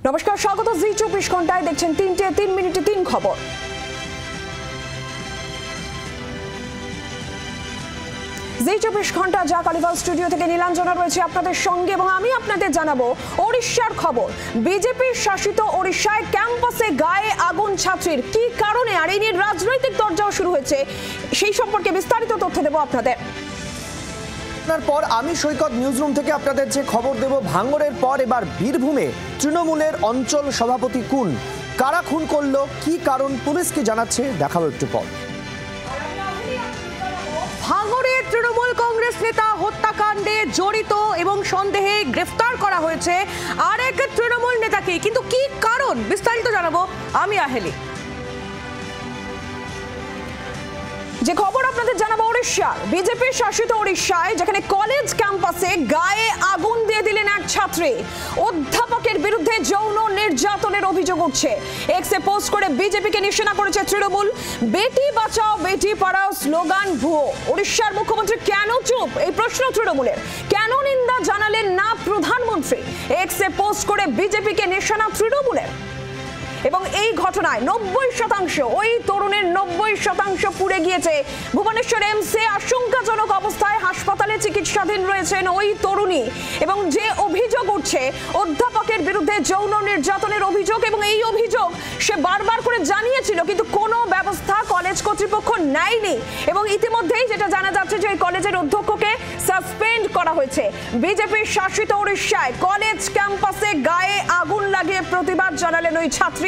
নমস্কার, স্বাগত জি 24 ঘন্টায়। দেখছেন 3 মিনিটে 3 খবর। জি 24 ঘন্টা যা কালিভাল স্টুডিও থেকে নীলাঞ্জনা রয়েছে আপনাদের সঙ্গে এবং আমি আপনাদের জানাবো ওড়িশার খবর। বিজেপির শাসিত ওড়িশায় ক্যাম্পাসে গায়ে আগুন ছাত্রীর, কি কারণে আর এই নিয়ে রাজনৈতিক দরজাও শুরু হয়েছে, সেই সম্পর্কে বিস্তারিত তথ্য দেব আপনাদের। পর আমি সৈকত নিউজরুম থেকে আপনাদের যে খবর দেব, ভাঙড়ের পর এবার বীরভূমে তৃণমূলের অঞ্চল সভাপতি খুন। কারা খুন করলো, কি কারণ, পুলিশ কি জানাচ্ছে, দেখাবো একটু পর। ভাঙড়ে তৃণমূল কংগ্রেস নেতা হত্যাকাণ্ডে জড়িত এবং সন্দেহে গ্রেফতার করা হয়েছে আরেক তৃণমূল নেতাকে, কিন্তু কি কারণ বিস্তারিত জানাবো আমি আহেলি। যে খবর আপনাদের জানাবো ওড়িশার বিজেপির শাসিত ওড়িশায়, যেখানে কলেজ ক্যাম্পাসে গায়ে আগুন দিয়ে দিলেন এক ছাত্রী। অধ্যাপকের বিরুদ্ধে যৌন নির্যাতনের অভিযোগ উঠছে। এক্সে পোস্ট করে বিজেপিকে নিশানা করেছে তৃণমূল। বেটি বাঁচাও বেটি পড়াও স্লোগান ভুয়ো। ওড়িশার মুখ্যমন্ত্রী কেন চুপ, এই প্রশ্ন তৃণমূলের। কেন নিন্দা জানালেন না প্রধানমন্ত্রী? এক্সে পোস্ট করে বিজেপিকে নিশানা তৃণমূলের। এবং এই ঘটনায় 90%, ওই তরুণের 90% পুড়ে গিয়েছে। ভুবনেশ্বর এমসে আশঙ্কাজনক অবস্থায় হাসপাতালে চিকিৎসাধীন রয়েছেন ওই তরুণী। এবং যে অভিযোগ উঠছে অধ্যাপকের বিরুদ্ধে যৌন নির্যাতনের অভিযোগ, এবং এই অভিযোগ সে বারবার করে জানিয়েছিল, কিন্তু কোনো ব্যবস্থা কলেজ কর্তৃপক্ষ নেয়নি। এবং ইতিমধ্যেই যেটা জানা যাচ্ছে যে এই কলেজের অধ্যক্ষকে সাসপেন্ড করা হয়েছে। বিজেপির শাসিত ওড়িশায় কলেজ ক্যাম্পাসে গায়ে আগুন লাগিয়ে প্রতিবাদ জানালেন ওই ছাত্রী।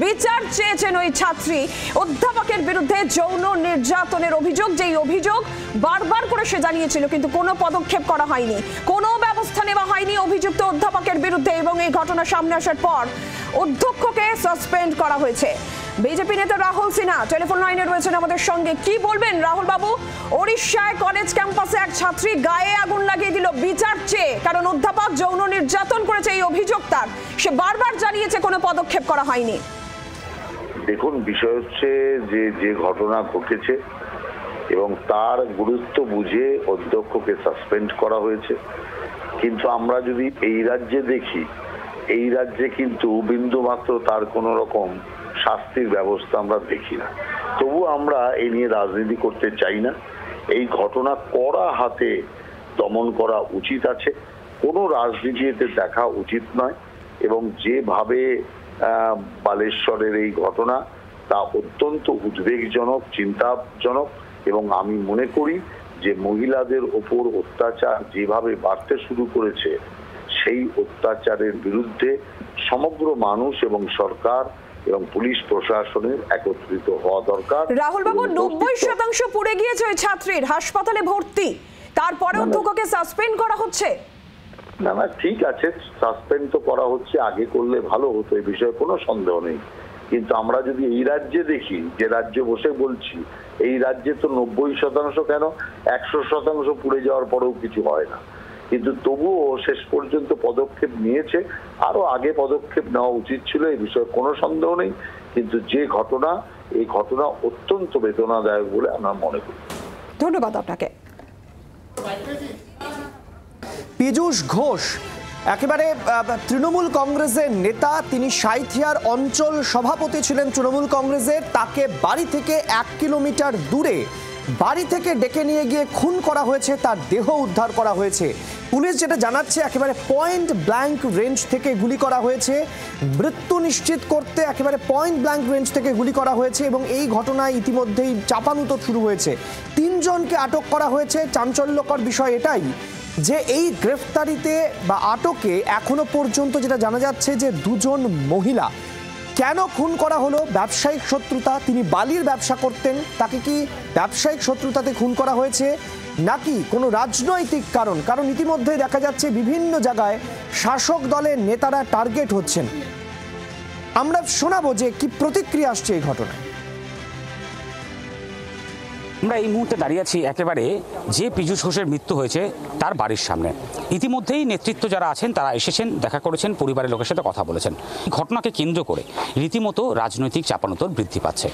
বিচার চেয়েছেন ওই ছাত্রী। অধ্যাপকের বিরুদ্ধে যৌন নির্যাতনের অভিযোগ, যেই অভিযোগ বারবার করে সে জানিয়েছিল, কিন্তু কোনো পদক্ষেপ করা হয়নি, কোনো ব্যবস্থা নেওয়া হয়নি অভিযুক্ত অধ্যাপকের বিরুদ্ধে। এবং এই ঘটনা সামনে আসার পর অধ্যক্ষকে সাসপেন্ড করা হয়েছে। বিজেপি নেতা রাহুল সিনহা টেলিফোন লাইনে রয়েছেন আমাদের সঙ্গে। কি বলবেন রাহুল বাবু? ওড়িশায় কলেজ ক্যাম্পাসে এক ছাত্রী গায়ে আগুন লাগিয়ে দিল বিচার চেয়ে, কারণ অধ্যাপক যৌন নির্যাতন করেছে এই অভিযোগ তার। সে বারবার জানিয়েছে, কোনো পদক্ষেপ করা হয়নি। দেখুন, বিষয় হচ্ছে যে ঘটনা ঘটেছে এবং তার গুরুত্ব বুঝে অধ্যক্ষকে সাসপেন্ড করা হয়েছে। কিন্তু আমরা যদি এই রাজ্যে দেখি, এই রাজ্যে কিন্তু বিন্দুমাত্র তার কোনো রকম শাস্তির ব্যবস্থা আমরা দেখি না। তবু আমরা এই নিয়ে রাজনীতি করতে চাই না। এই ঘটনা কড়া হাতে দমন করা উচিত আছে, কোনো রাজনীতিতে দেখা উচিত নয়। এবং যেভাবে বালেশ্বরের এই ঘটনা, তা অত্যন্ত উদ্বেগজনক, চিন্তাজনক। এবং আমি মনে করি যে মহিলাদের ওপর অত্যাচার যেভাবে বাড়তে শুরু করেছে, সেই অত্যাচারের বিরুদ্ধে সমগ্র মানুষ এবং সরকার এবং পুলিশ প্রশাসনের একত্রিত হওয়া দরকার। রাহুল বাবু, 90% পুড়ে গিয়েছে ওই ছাত্রীর, হাসপাতালে ভর্তি, তারপরে অধ্যক্ষকে সাসপেন্ড করা হচ্ছে। না না, ঠিক আছে, সাসপেন্ড তো করা হচ্ছে, আগে করলে ভালো হতো, এই বিষয়ে কোনো সন্দেহ নেই। কিন্তু আমরা যদি এই রাজ্যে দেখি, যে রাজ্যে বসে বলছি, এই রাজ্যে তো 90% কেন 100% পুড়ে যাওয়ার পরেও কিছু হয় না। কিন্তু তবুও শেষ পর্যন্ত পদক্ষেপ নিয়েছে। আরো আগে পদক্ষেপ নেওয়া উচিত ছিল, এই বিষয়ে কোনো সন্দেহ নেই। কিন্তু যে ঘটনা, এই ঘটনা অত্যন্ত বেদনাদায়ক বলে আমরা মনে করি। ধন্যবাদ আপনাকে। পীযূষ ঘোষ একেবারে তৃণমূল কংগ্রেসের নেতা, তিনি সাঁইথিয়ার অঞ্চল সভাপতি ছিলেন তৃণমূল কংগ্রেসের। তাকে বাড়ি থেকে 1 কিলোমিটার দূরে বাড়ি থেকে ডেকে নিয়ে গিয়ে খুন করা হয়েছে, তার দেহ উদ্ধার করা হয়েছে। পুলিশ যেটা জানাচ্ছে, একেবারে পয়েন্ট ব্ল্যাঙ্ক রেঞ্জ থেকে গুলি করা হয়েছে। মৃত্যু নিশ্চিত করতে একেবারে পয়েন্ট ব্ল্যাঙ্ক রেঞ্জ থেকে গুলি করা হয়েছে। এবং এই ঘটনায় ইতিমধ্যেই চাপানুতর শুরু হয়েছে। 3 জনকে আটক করা হয়েছে। চাঞ্চল্যকর বিষয় এটাই যে এই গ্রেফতারিতে বা আটকে এখনো পর্যন্ত যেটা জানা যাচ্ছে যে 2 জন মহিলা। কেন খুন করা হলো? ব্যবসায়িক শত্রুতা, তিনি বালির ব্যবসা করতেন, তাকে কি ব্যবসায়িক শত্রুতাতে খুন করা হয়েছে, নাকি কোনো রাজনৈতিক কারণ? কারণ ইতিমধ্যে দেখা যাচ্ছে বিভিন্ন জায়গায় শাসক দলের নেতারা টার্গেট হচ্ছেন। আমরা শোনাবো যে কি প্রতিক্রিয়া আসছে এই ঘটনায়। আমরা এই মুহূর্তে দাঁড়িয়ে আছি একেবারে যে পীযূষ ঘোষের মৃত্যু হয়েছে তার বাড়ির সামনে। ইতিমধ্যেই নেতৃত্ব যারা আছেন তারা এসেছেন, দেখা করেছেন, পরিবারের লোকের সাথে কথা বলেছেন। ঘটনাকে কেন্দ্র করে রীতিমতো রাজনৈতিক চাপানোতর বৃদ্ধি পাচ্ছে।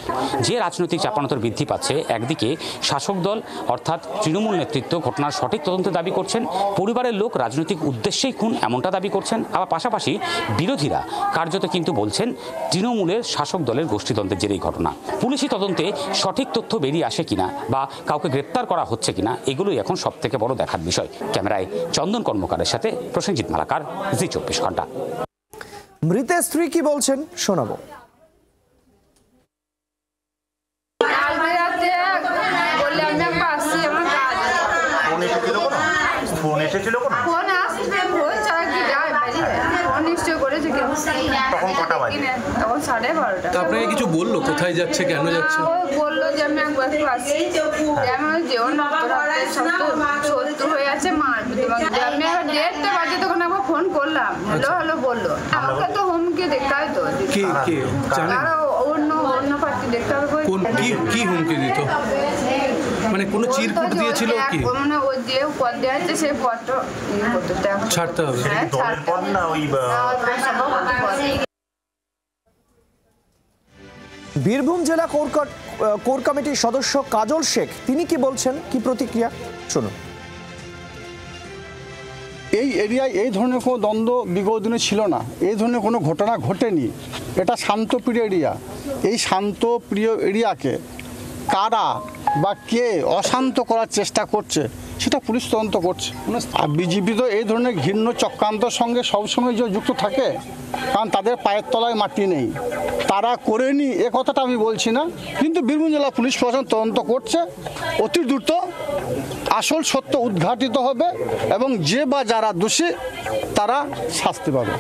যে রাজনৈতিক চাপানোতর বৃদ্ধি পাচ্ছে, একদিকে শাসক দল অর্থাৎ তৃণমূল নেতৃত্ব ঘটনার সঠিক তদন্তের দাবি করছেন, পরিবারের লোক রাজনৈতিক উদ্দেশ্যেই খুন এমনটা দাবি করছেন, আবার পাশাপাশি বিরোধীরা কার্যত কিন্তু বলছেন তৃণমূলের শাসক দলের গোষ্ঠীতন্ত্রের জেরেই ঘটনা। পুলিশি তদন্তে সঠিক তথ্য বেরিয়ে আসে কিনা বা কাউকে গ্রেপ্তার করা হচ্ছে কিনা, এগুলোই এখন সব থেকে বড় দেখার বিষয়। ক্যামেরায় চন্দন কর্মকারের সাথে প্রসেনজিৎ মালাকার, জি 24 ঘন্টা। মৃতের স্ত্রী কি বলছেন শোনাবো। আপনাকে কিছু বললো কোথায় যাচ্ছে, কেন যাচ্ছে? বললো যে আমি একবার আসছি, আমি যেও না হয়ে আছে মারবে। আমি 1:30 বাজে তখন একবার ফোন করলাম, হ্যালো হ্যালো বললো। আমাকে তো হুমকি দেখায় তো, তারা অন্য পার্টি দেখতে হবে। কি হুমকি দিত? মানে কোনো চিরকুট দিয়েছিল কি? মানে ওই যে পদ দেওয়া আছে সেই পদটা ছাড়তে হবে। বীরভূম জেলা কোর কমিটির সদস্য কাজল শেখ তিনি কি বলছেন, কি প্রতিক্রিয়া শুনুন। এই এরিয়ায় এই ধরনের কোনো দ্বন্দ্ব বিগত দিনে ছিল না, এই ধরনের কোনো ঘটনা ঘটেনি। এটা শান্তপ্রিয় এরিয়া। এই শান্তপ্রিয় এরিয়াকে কারা বা কে অশান্ত করার চেষ্টা করছে সেটা পুলিশ তদন্ত করছে। আর বিজেপি তো এই ধরনের ঘৃণ্য চক্রান্তের সঙ্গে সবসময় যে যুক্ত থাকে, কারণ তাদের পায়ের তলায় মাটি নেই। তারা করেনি এ কথাটা আমি বলছি না, কিন্তু বীরভূম জেলা পুলিশ প্রশাসন তদন্ত করছে। অতি দ্রুত আসল সত্য উদ্ঘাটিত হবে এবং যে বা যারা দোষী তারা শাস্তি পাবে।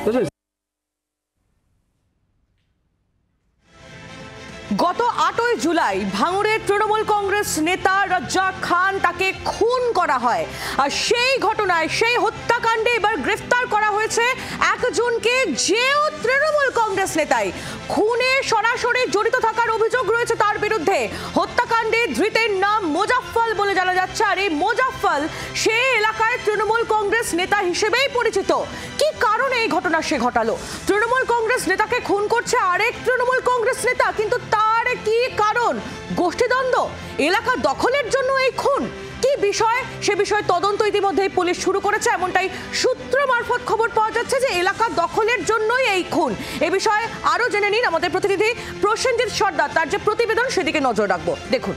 গত 8ই জুলাই ভাঙড়ের তৃণমূল কংগ্রেস নেতা রাজ্জাক খান তাকে খুন করা হয়, আর সেই ঘটনায় সেই হত্যাকাণ্ডে এবার গ্রেফতার করা হয়েছে একজনকে, যেও তৃণমূল কংগ্রেস নেতাই। খুনে সরাসরি জড়িত থাকার অভিযোগ রয়েছে তার বিরুদ্ধে। হত্যাকাণ্ডে ধৃতের নাম মোজাফফল বলে জানা যাচ্ছে, আর এই মোজাফফল সে এলাকায় তৃণমূল কংগ্রেস নেতা হিসেবেই পরিচিত। কি কারণে এই ঘটনা সে ঘটালো? তৃণমূল কংগ্রেস নেতাকে খুন করছে আরেক তৃণমূল কংগ্রেস নেতা, কিন্তু তার কি কারণ? গোষ্ঠীদ্বন্দ্ব, এলাকা দখলের জন্য এই খুন? কি বিষয়, সে বিষয়ে তদন্ত ইতিমধ্যেই পুলিশ শুরু করেছে। এমনটাই সূত্র মারফত খবর পাওয়া যাচ্ছে যে এলাকা দখলের জন্যই এই খুন। এ বিষয়ে আরো জেনে নিন আমাদের প্রতিনিধি প্রসেনজিৎ সর্দার, তার যে প্রতিবেদন সেদিকে নজর রাখবো, দেখুন।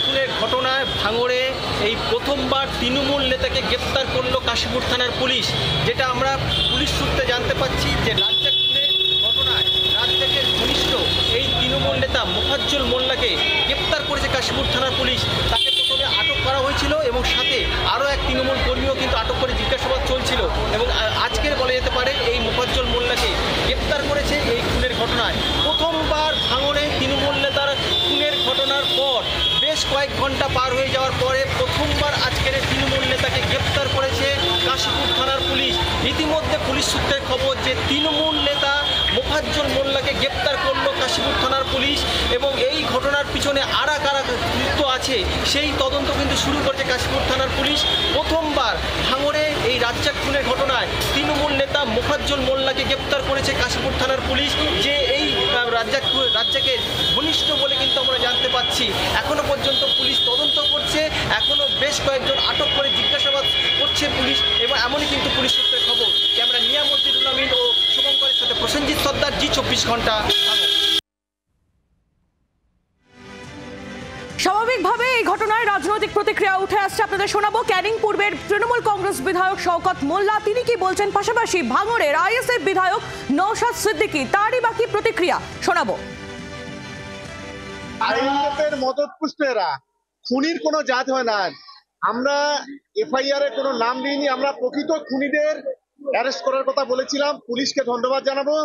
খুনের ঘটনায় ভাঙড়ে এই প্রথমবার তৃণমূল নেতাকে গ্রেপ্তার করলো কাশীপুর থানার পুলিশ। যেটা আমরা পুলিশ সূত্রে জানতে পারছি যে রাজ্জাক খুনের ঘটনায় রাজ্জাকের ঘনিষ্ঠ এই তৃণমূল নেতা মোফাজ্জল মোল্লাকে গ্রেপ্তার করেছে কাশীপুর থানার পুলিশ। তাকে প্রথমে আটক করা হয়েছিল এবং সাথে আরও এক তৃণমূল কর্মীও কিন্তু আটক করে জিজ্ঞাসাবাদ চলছিল, এবং আজকের বলা যেতে পারে এই মোফাজ্জল মোল্লাকে গ্রেপ্তার করেছে এই খুনের ঘটনায়। প্রথমবার ভাঙড়ে তৃণমূল নেতার খুনের ঘটনার পর বেশ কয়েক ঘন্টা পার হয়ে যাওয়ার পরে প্রথমবার আজকের তৃণমূল নেতাকে গ্রেপ্তার করেছে কাশীপুর থানার পুলিশ। ইতিমধ্যে পুলিশ সূত্রের খবর যে তৃণমূল নেতা মোফাজ্জল মোল্লাকে গ্রেপ্তার করলো কাশীপুর থানার পুলিশ, এবং এই ঘটনার পিছনে আরা কারা যুক্ত আছে সেই তদন্ত কিন্তু শুরু করেছে কাশীপুর থানার পুলিশ। প্রথমবার ভাঙড়ে এই রাজ্জাক খুনের ঘটনায় তৃণমূল নেতা মোফাজ্জল মোল্লাকে গ্রেপ্তার করেছে কাশীপুর থানার পুলিশ, যে এই রাজ্জাকের ঘনিষ্ঠ বলে কিন্তু আমরা জানতে পাচ্ছি। এখনো পর্যন্ত পুলিশ তদন্ত করছে, এখনো বেশ কয়েকজন আটক করে জিজ্ঞাসাবাদ করছে পুলিশ, এবং এমনই কিন্তু পুলিশ সূত্রের খবর। ক্যামেরা নিয়ামুদ্দিন আমিন ও শুভঙ্করের সাথে প্রসেনজিৎ সর্দার, জি 24 ঘন্টা। স্বাভাবিকভাবে এই ঘটনায় রাজনৈতিক প্রতিক্রিয়া উঠে আসছে, আপনাদের শোনাবো। ক্যানিং পূর্বের তৃণমূল কংগ্রেস বিধায়ক শওকত মোল্লা তিনি কি বলছেন, পাশাপাশি ভাঙড়ের আইএসএফ বিধায়ক নওশাদ সিদ্দিকী তারই বাকি প্রতিক্রিয়া শোনাবো। আইএসএফের মদতপুষ্টেরা খুনির কোনো জাত হয় না। আমরা এফআইআর এ কোনো নাম দিইনি, আমরা প্রকৃত খুনিদের অ্যারেস্ট করার কথা বলেছিলাম। পুলিশকে ধন্যবাদ জানাবো,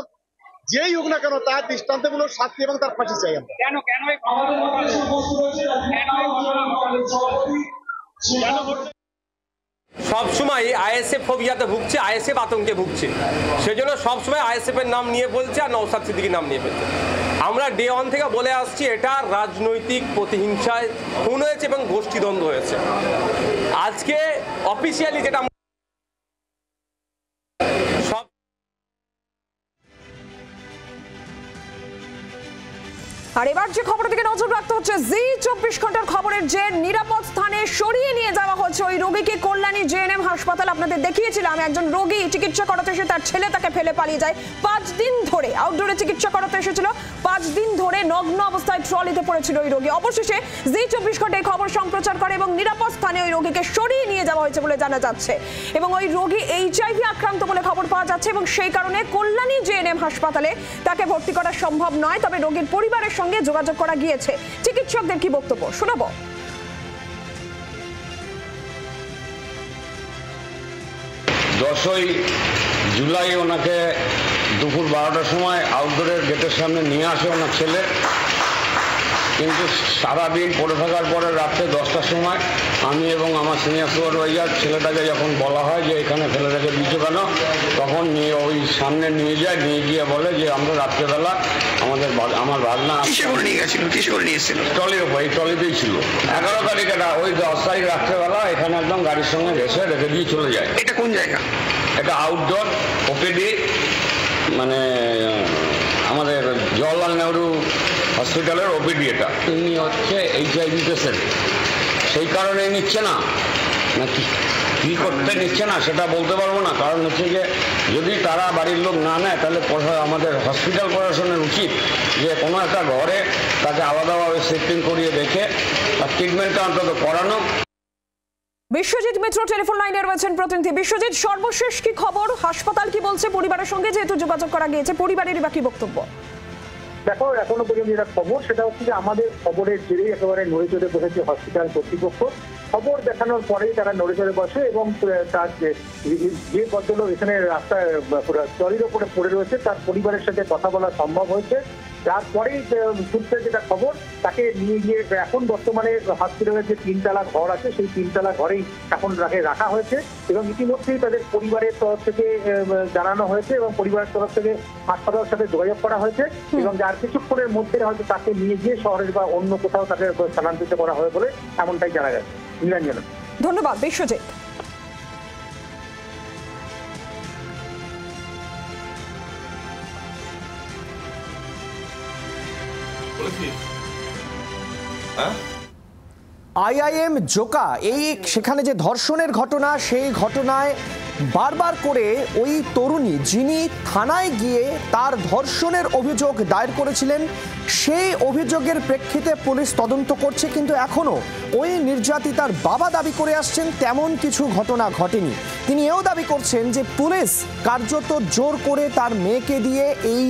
যেই হোক না কেন তার দৃষ্টান্তমূলক শাস্তি এবং তার ফাঁসি চাই আমরা। সবসময় আইএসএফ ফোবিয়াতে ভুগছে, আইএসএফ আতঙ্কে ভুগছে, সেজন্য সবসময় আইএসএফ এর নাম নিয়ে বলছে আর নওশাদ সিদ্দিকীর নাম নিয়ে বলছে। আমরা ডে 1 থেকে বলে আসছি এটা রাজনৈতিক প্রতিহিংসায় খুন হয়েছে এবং গোষ্ঠীদ্বন্দ্ব হয়েছে। আজকে অফিসিয়ালি যেটা আর এবার যে খবরের দিকে নজর রাখতে হচ্ছে, জি 24 ঘন্টার খবরের যে নিরাপদ স্থানে সরিয়ে নিয়ে যাওয়া হচ্ছে ওই রোগীকে কল্যাণী জেএনএম হাসপাতাল। আপনাদের দেখিয়েছিলাম একজন রোগী চিকিৎসা করাতে এসে তার ছেলে তাকে ফেলে পালিয়ে যায়। 5 দিন ধরে আউটডোরে চিকিৎসা করাতে এসেছিল, 5 দিন ধরে নগ্ন অবস্থায় ট্রলিতে পড়েছিল ওই রোগী। অবশেষে জি 24 ঘন্টায় খবর সম্প্রচার করে এবং নিরাপদ স্থানে ওই রোগীকে সরিয়ে নিয়ে যাওয়া হয়েছে বলে জানা যাচ্ছে। এবং ওই রোগী HIV আক্রান্ত বলে খবর পাওয়া যাচ্ছে এবং সেই কারণে কল্যাণী জেএনএম হাসপাতালে তাকে ভর্তি করা সম্ভব নয়। তবে রোগীর পরিবারের সঙ্গে যোগাযোগ করা গিয়েছে। চিকিৎসকদের কি বক্তব্য শোনাবো। 10ই জুলাই ওনাকে দুপুর 12টার সময় আউটডোরের গেটের সামনে নিয়ে আসে ওনার ছেলে, কিন্তু সারাদিন পড়ে থাকার পরে রাত্রে 10টার সময় আমি এবং আমার সিনিয়র সুপারভাইজার ছেলেটাকে যখন বলা হয় যে এখানে ফেলে রেখে দিচ্ছ কেন, তখন নিয়ে ওই সামনে নিয়ে যায়, নিয়ে গিয়ে বলে যে আমরা রাত্রেবেলা আমার ভাগনা নিয়ে গেছিল, ট্রলির উপর, এই ট্রলিতেই ছিল। 11 তারিখ এটা ওই 10 তারিখ রাত্রেবেলা এখানে একদম গাড়ির সঙ্গে ঘেসে রেখে দিয়ে চলে যায়। এটা কোন জায়গা? এটা আউটডোর ওপিডি, মানে আমাদের জওয়াহরলাল নেহরু হসপিটালের ওপিডি। এটা ইনি হচ্ছে HIV পেশেন্ট, সেই কারণে নিচ্ছে না, নাকি কি করতে নিচ্ছে না সেটা বলতে পারবো না। কারণ হচ্ছে যে যদি তারা বাড়ির লোক না নেয় তাহলে আমাদের হসপিটাল প্রশাসনের উচিত যে কোনো একটা ঘরে তাকে আলাদাভাবে শিফটিং করিয়ে দেখে তার ট্রিটমেন্টটা অন্তত করানো। বিশ্বজিৎ মিত্র টেলিফোন লাইনে রয়েছেন প্রতিনিধি। বিশ্বজিৎ, সর্বশেষ কি খবর? হাসপাতাল কি বলছে? পরিবারের সঙ্গে যেহেতু যোগাযোগ করা গিয়েছে, পরিবারের বা কি বক্তব্য? দেখো, এখনো পর্যন্ত যেটা খবর সেটা হচ্ছে যে আমাদের খবরের জেরেই একেবারে নড়ে চড়ে বসেছে হসপিটাল কর্তৃপক্ষ। খবর দেখানোর পরেই তারা নড়ে চড়ে বসে এবং তার যে ভদ্রলোক এখানে রাস্তায় ট্রলির ওপরে পড়ে রয়েছে তার পরিবারের সাথে কথা বলা সম্ভব হয়েছে। তারপরেই সূত্রে যেটা খবর, তাকে নিয়ে গিয়ে এখন বর্তমানে হসপিটালের যে 3তলা ঘর আছে সেই 3তলা ঘরেই এখন রাখা হয়েছে এবং ইতিমধ্যেই তাদের পরিবারের তরফ থেকে জানানো হয়েছে এবং পরিবারের তরফ থেকে হাসপাতালের সাথে যোগাযোগ করা হয়েছে এবং যার কিছুক্ষণের মধ্যে হয়তো তাকে নিয়ে গিয়ে শহরের বা অন্য কোথাও তাকে স্থানান্তরিত করা হবে বলে এমনটাই জানা গেছে। নীলাঞ্জনা, ধন্যবাদ বিশ্বজিৎ। IIM জোকা, এই সেখানে যে ধর্ষণের ঘটনা, সেই ঘটনায় বারবার করে ওই তরুণী যিনি থানায় গিয়ে তার ধর্ষণের অভিযোগ দায়ের করেছিলেন, সেই অভিযোগের প্রেক্ষিতে পুলিশ তদন্ত করছে, কিন্তু এখনও ওই নির্যাতিতার বাবা দাবি করে আসছেন তেমন কিছু ঘটনা ঘটেনি। তিনি এও দাবি করছেন যে পুলিশ কার্যত জোর করে তার মেয়েকে দিয়ে এই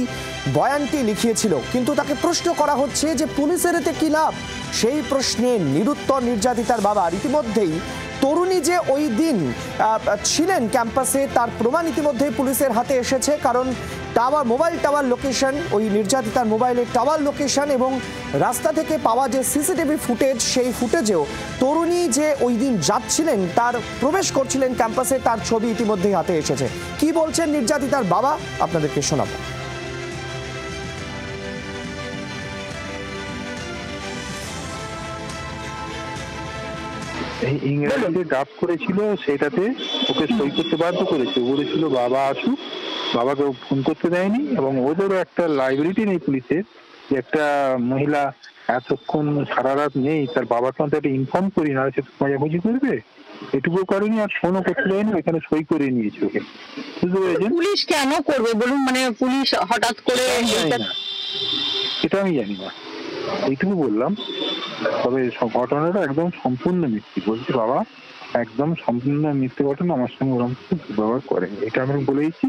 বয়ানটি লিখিয়েছিল, কিন্তু তাকে প্রশ্ন করা হচ্ছে যে পুলিশের এতে কি লাভ? সেই প্রশ্নে নিরুত্তর নির্যাতিতার বাবা। ইতিমধ্যেই তরুণী যে ওই দিন ছিলেন ক্যাম্পাসে তার প্রমাণ ইতিমধ্যেই পুলিশের হাতে এসেছে, কারণ মোবাইল টাওয়ার লোকেশন, ওই নির্যাতিতার মোবাইলের টাওয়ার লোকেশন এবং রাস্তা থেকে পাওয়া যে সিসিটিভি ফুটেজ, সেই ফুটেজেও তরুণী যে ওই দিন যাচ্ছিলেন, তার প্রবেশ করছিলেন ক্যাম্পাসে, তার ছবি ইতিমধ্যেই হাতে এসেছে। কি বলছেন নির্যাতিতার বাবা আপনাদেরকে শোনাবো। ইংরেজিতে ড্রাফট করেছিল, সেটাতে ওকে সই করতে বাধ্য করেছে। বলেছিল বাবা আসুক, বাবাকে ফোন করতে দেয়নি এবং ওদেরও একটা লাইবিলিটি নেই পুলিশের, যে একটা মহিলা এতক্ষণ সারা রাত নেই, তার বাবাকে অন্তত একটা ইনফর্ম করি না, সে খোঁজাখুঁজি করবে, এটুকু করেনি। আর ফোনও করতে দেয়নি, ওখানে সই করে নিয়েছে ওকে। বুঝতে পেরেছেন? পুলিশ কেন করবে বলুন, মানে পুলিশ হঠাৎ করে, এটা আমি জানি না, এইটুকু বললাম। তবে ঘটনাটা একদম সম্পূর্ণ মিথ্যে। বলছি বাবা একদম সম্পূর্ণ মিথ্যে ঘটনা, আমার সঙ্গে ওরকম ব্যবহার করে, এটা আমি বলেইছি।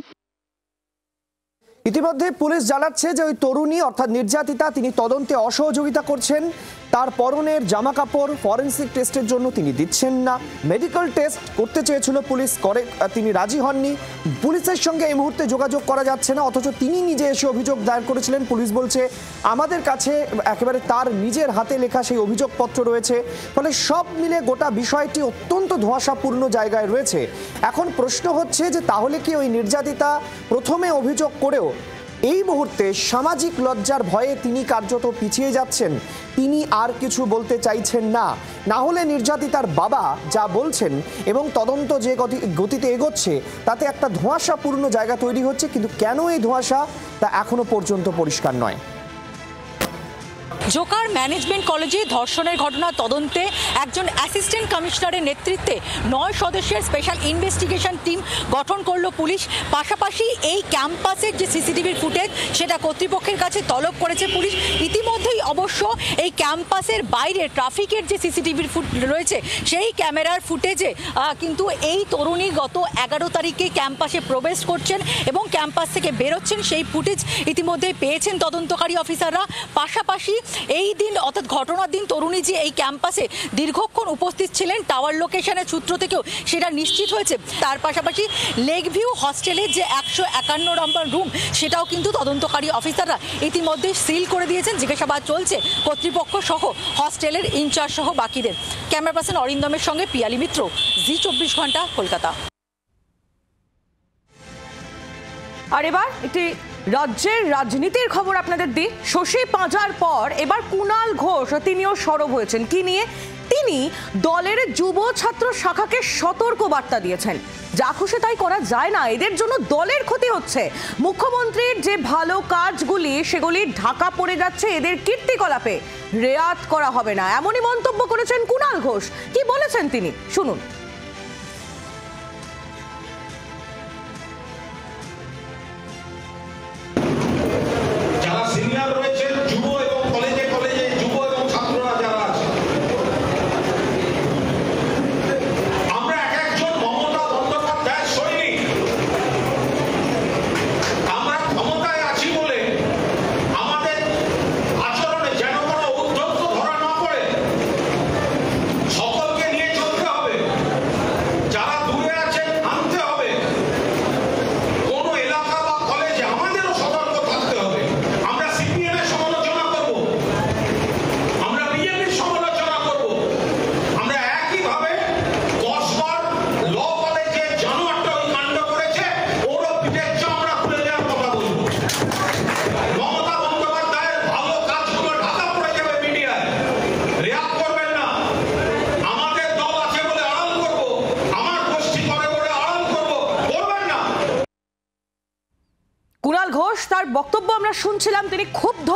ইতিমধ্যে পুলিশ জানাচ্ছে যে ওই তরুণী অর্থাৎ নির্যাতিতা তিনি তদন্তে অসহযোগিতা করছেন, তার পরনের জামা কাপড় ফরেন্সিক টেস্টের জন্য তিনি দিচ্ছেন না, মেডিকেল টেস্ট করতে চেয়েছিল পুলিশ, করে তিনি রাজি হননি। পুলিশের সঙ্গে এই মুহূর্তে যোগাযোগ করা যাচ্ছে না, অথচ তিনি নিজে এসে অভিযোগ দায়ের করেছিলেন। পুলিশ বলছে আমাদের কাছে একেবারে তার নিজের হাতে লেখা সেই অভিযোগপত্র রয়েছে। ফলে সব মিলে গোটা বিষয়টি অত্যন্ত ধোঁয়াশাপূর্ণ জায়গায় রয়েছে। এখন প্রশ্ন হচ্ছে যে তাহলে কি ওই নির্যাতিতা প্রথমে অভিযোগ করেও এই মুহূর্তে সামাজিক লজ্জার ভয়ে তিনি কার্যত পিছিয়ে যাচ্ছেন। তিনি আর কিছু বলতে চাইছেন না, না হলে নির্যাতিতার বাবা যা বলছেন এবং তদন্ত যে গতিতে এগোচ্ছে তাতে একটা ধোঁয়াশাপূর্ণ জায়গা তৈরি হচ্ছে, কিন্তু কেন এই ধোঁয়াশা তা এখনো পর্যন্ত পরিষ্কার নয়। জোকার ম্যানেজমেন্ট কলেজে ধর্ষণের ঘটনা তদন্তে একজন অ্যাসিস্ট্যান্ট কমিশনারের নেতৃত্বে 9 সদস্যের স্পেশাল ইনভেস্টিগেশন টিম গঠন করলো পুলিশ। পাশাপাশি এই ক্যাম্পাসের যে সিসিটিভির ফুটেজ সেটা কর্তৃপক্ষের কাছে তলব করেছে পুলিশ। ইতিমধ্যেই অবশ্য এই ক্যাম্পাসের বাইরে ট্রাফিকের যে সিসিটিভির ফুট রয়েছে সেই ক্যামেরার ফুটেজে কিন্তু এই তরুণী গত 11 তারিখে ক্যাম্পাসে প্রবেশ করছেন এবং ক্যাম্পাস থেকে বেরোচ্ছেন, সেই ফুটেজ ইতিমধ্যেই পেয়েছেন তদন্তকারী অফিসাররা। পাশাপাশি এই দিন অর্থাৎ ঘটনার দিন তরুণী যে এই ক্যাম্পাসে দীর্ঘক্ষণ উপস্থিত ছিলেন টাওয়ার লোকেশনের সূত্র থেকেও সেটা নিশ্চিত হয়েছে। তার পাশাপাশি লেক ভিউ হস্টেলের যে 151 নম্বর রুম সেটাও কিন্তু তদন্তকারী অফিসাররা ইতিমধ্যে সিল করে দিয়েছেন। জিজ্ঞাসাবাদ চলছে কর্তৃপক্ষ সহ হস্টেলের ইনচার্জ সহ বাকিদের। ক্যামেরা পার্সন অরিন্দমের সঙ্গে পিয়ালি মিত্র, জি 24 ঘন্টা, কলকাতা। আর এবার একটি রাজ্যের রাজনীতির খবর আপনাদের দিই। শশী পাঁজার পর এবার কুণাল ঘোষ তিনিও সরব হয়েছেন। কি নিয়ে? তিনি দলের যুব ছাত্র শাখাকে সতর্ক বার্তা দিয়েছেন, যা খুশি তাই করা যায় না, এদের জন্য দলের ক্ষতি হচ্ছে। মুখ্যমন্ত্রীর যে ভালো কাজগুলি সেগুলি ঢাকা পড়ে যাচ্ছে এদের কীর্তিকলাপে, রেয়াত করা হবে না, এমনই মন্তব্য করেছেন কুণাল ঘোষ। কি বলেছেন তিনি, শুনুন। কুণাল ঘোষ তার বক্তব্য আমরা শুনছিলাম। তিনি ক্ষুব্ধ,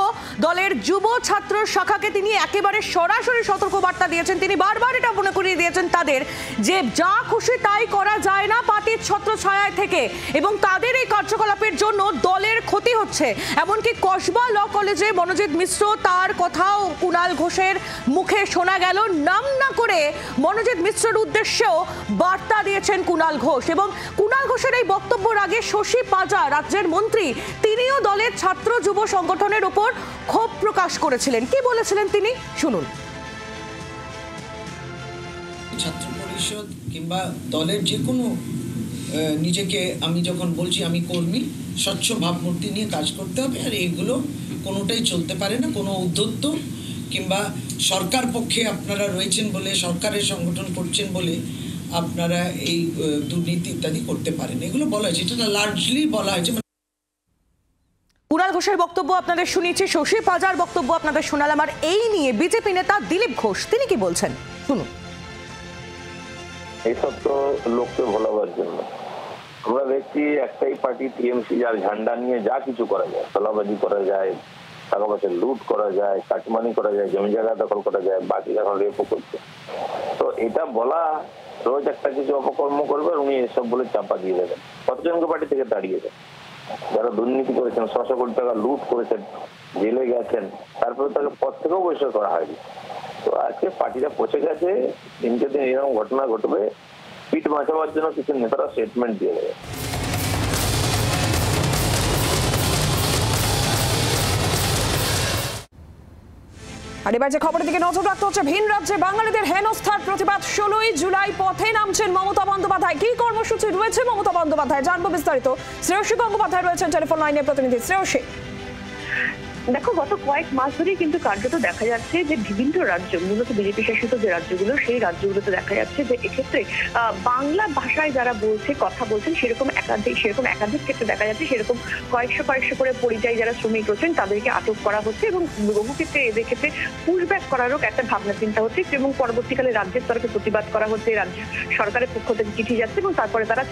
দলের যুব ছাত্র শাখাকে তিনি একেবারে সরাসরি সতর্কবার্তা দিয়েছেন। তিনি বারবার এটা মনে করিয়ে দিয়েছেন তাদের যে যা খুশি তাই করা যায় না পার্টির ছত্রছায়ায় থেকে, এবং তাদের এই কার্যকলাপের জন্য দলের ক্ষতি হচ্ছে। এমনকি কসবা ল কলেজে মনোজিৎ মিশ্র, তার কথাও কুণাল ঘোষের মুখে শোনা গেল। নাম না করে মনোজিৎ মিশ্রের উদ্দেশ্যেও বার্তা দিয়েছেন কুণাল ঘোষ। এবং কুণাল ঘোষের এই বক্তব্যের আগে শশী পাঁজা, রাজ্যের মন্ত্রী, তিনিও দলের ছাত্র যুব সংগঠনের উপর ক্ষোভ প্রকাশ করেছিলেন। কি বলেছিলেন তিনি, শুনুন। ছাত্র পরিষদ কিংবা দলের যে কোনো নিজেকে, আমি যখন বলছি আমি কর্মী, স্বচ্ছ ভাবমূর্তি নিয়ে কাজ করতে হবে। আর এইগুলো কোনোটাই চলতে পারে না। কোনো উদ্যোক্ত কিংবা সরকার পক্ষে আপনারা রয়েছেন বলে, সরকারের সংগঠন করছেন বলে আপনারা এই দুর্নীতি ইত্যাদি করতে পারেন, এগুলো বলা হয়েছে। এটা লার্জলি বলা হয়েছে। কুণাল ঘোষের বক্তব্য আপনাদের শুনিয়েছি, শশী পাঁজার বক্তব্য আপনাদের শোনালাম। আর এই নিয়ে বিজেপি নেতা দিলীপ ঘোষ তিনি কি বলছেন, শুনুন। এইসব তো লোককে ভোলাবার জন্য। আমরা দেখছি একটাই পার্টি টিএমসি, যার ঝান্ডা নিয়ে যা কিছু করা যায়, তলাবাজি করা যায়, টাকা পয়সা লুট করা যায়, কাটমানি করা যায়, জমি জায়গা দখল করা যায়, বাকি এখন রেপও করছে। তো এটা বলা, রোজ একটা কিছু অপকর্ম করবে, উনি এসব বলে চাপা দিয়ে দেবেন। কতজনকে পার্টি থেকে তাড়িয়ে দেন? যারা দুর্নীতি করেছেন, 600 কোটি টাকা লুট করেছেন, জেলে গেছেন, তারপরে তাকে পদ থেকেও বহিষ্কার করা হয়নি। তো আজকে পার্টিটা পচে গেছে। দিনকে দিন এরকম ঘটনা ঘটবে, পিঠ বাঁচাবার জন্য কিছু নেতারা স্টেটমেন্ট দিয়ে দেবে। আর এবার যে খবরের দিকে নজর রাখতে হচ্ছে, ভিন রাজ্যে বাঙালিদের হেনস্থার প্রতিবাদ। 16ই জুলাই পথে নামছেন মমতা বন্দ্যোপাধ্যায়। কি কর্মসূচি রয়েছে মমতা বন্দ্যোপাধ্যায়, জানবো বিস্তারিত। শ্রেয়সী গঙ্গোপাধ্যায় রয়েছেন টেলিফোন লাইনে, প্রতিনিধি শ্রেয়সী। দেখো, গত কয়েক মাস ধরেই কিন্তু কার্যত দেখা যাচ্ছে যে বিভিন্ন রাজ্য, মূলত বিজেপি শাসিত যে রাজ্যগুলো, সেই রাজ্যগুলোতে দেখা যাচ্ছে যে এক্ষেত্রে বাংলা ভাষায় যারা কথা বলছেন সেরকম একাধিক ক্ষেত্রে দেখা যাচ্ছে সেরকম কয়েকশো করে পরিযায়ী যারা শ্রমিক রয়েছেন তাদেরকে আটক করা হচ্ছে এবং বহু ক্ষেত্রে এদের ক্ষেত্রে পুশব্যাক করারও একটা ভাবনা চিন্তা হচ্ছে এবং পরবর্তীকালে রাজ্যের তরফে প্রতিবাদ করা হচ্ছে, রাজ্য সরকারের পক্ষ থেকে চিঠি যাচ্ছে এবং তারপরে তারা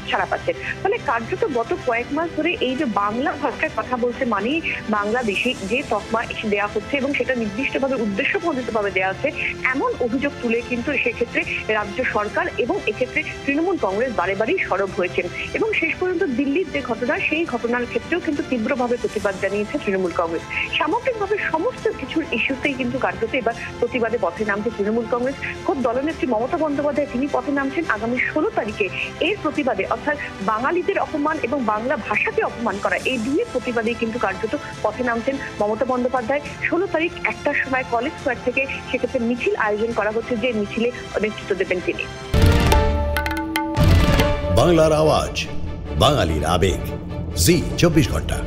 ছাড়া পাচ্ছে। ফলে কার্যত গত কয়েক মাস ধরে এই যে বাংলা ভাষায় কথা বলছে মানেই বাংলাদেশি যে তকমা দেওয়া হচ্ছে এবং সেটা নির্দিষ্টভাবে উদ্দেশ্যপ্রণোদিতভাবে দেওয়া হচ্ছে, এমন অভিযোগ তুলে কিন্তু সেক্ষেত্রে রাজ্য সরকার এবং এক্ষেত্রে তৃণমূল কংগ্রেস বারেবারই সরব হয়েছেন এবং শেষ পর্যন্ত দিল্লির যে ঘটনা, সেই ঘটনার ক্ষেত্রেও কিন্তু তীব্রভাবে প্রতিবাদ জানিয়েছে তৃণমূল কংগ্রেস। সামগ্রিকভাবে সমস্ত কিছুর ইস্যুতেই কিন্তু কার্যত এবার প্রতিবাদে পথে নামছে তৃণমূল কংগ্রেস। খোদ দলনেত্রী মমতা বন্দ্যোপাধ্যায় তিনি পথে নামছেন আগামী 16 তারিখে এর প্রতিবাদে, অর্থাৎ বাঙালিদের অপমান এবং বাংলা ভাষাকে অপমান করা, এই দুই প্রতিবাদেই কিন্তু কার্যত পথে নামছেন মমতা বন্দ্যোপাধ্যায়। 16 তারিখ 1টার সময় কলেজ স্কোয়ার থেকে সেক্ষেত্রে মিছিল আয়োজন করা হচ্ছে, যে মিছিলে নেতৃত্ব দেবেন তিনি। বাংলার আওয়াজ, বাঙালির আবেগ, জি 24 ঘন্টা।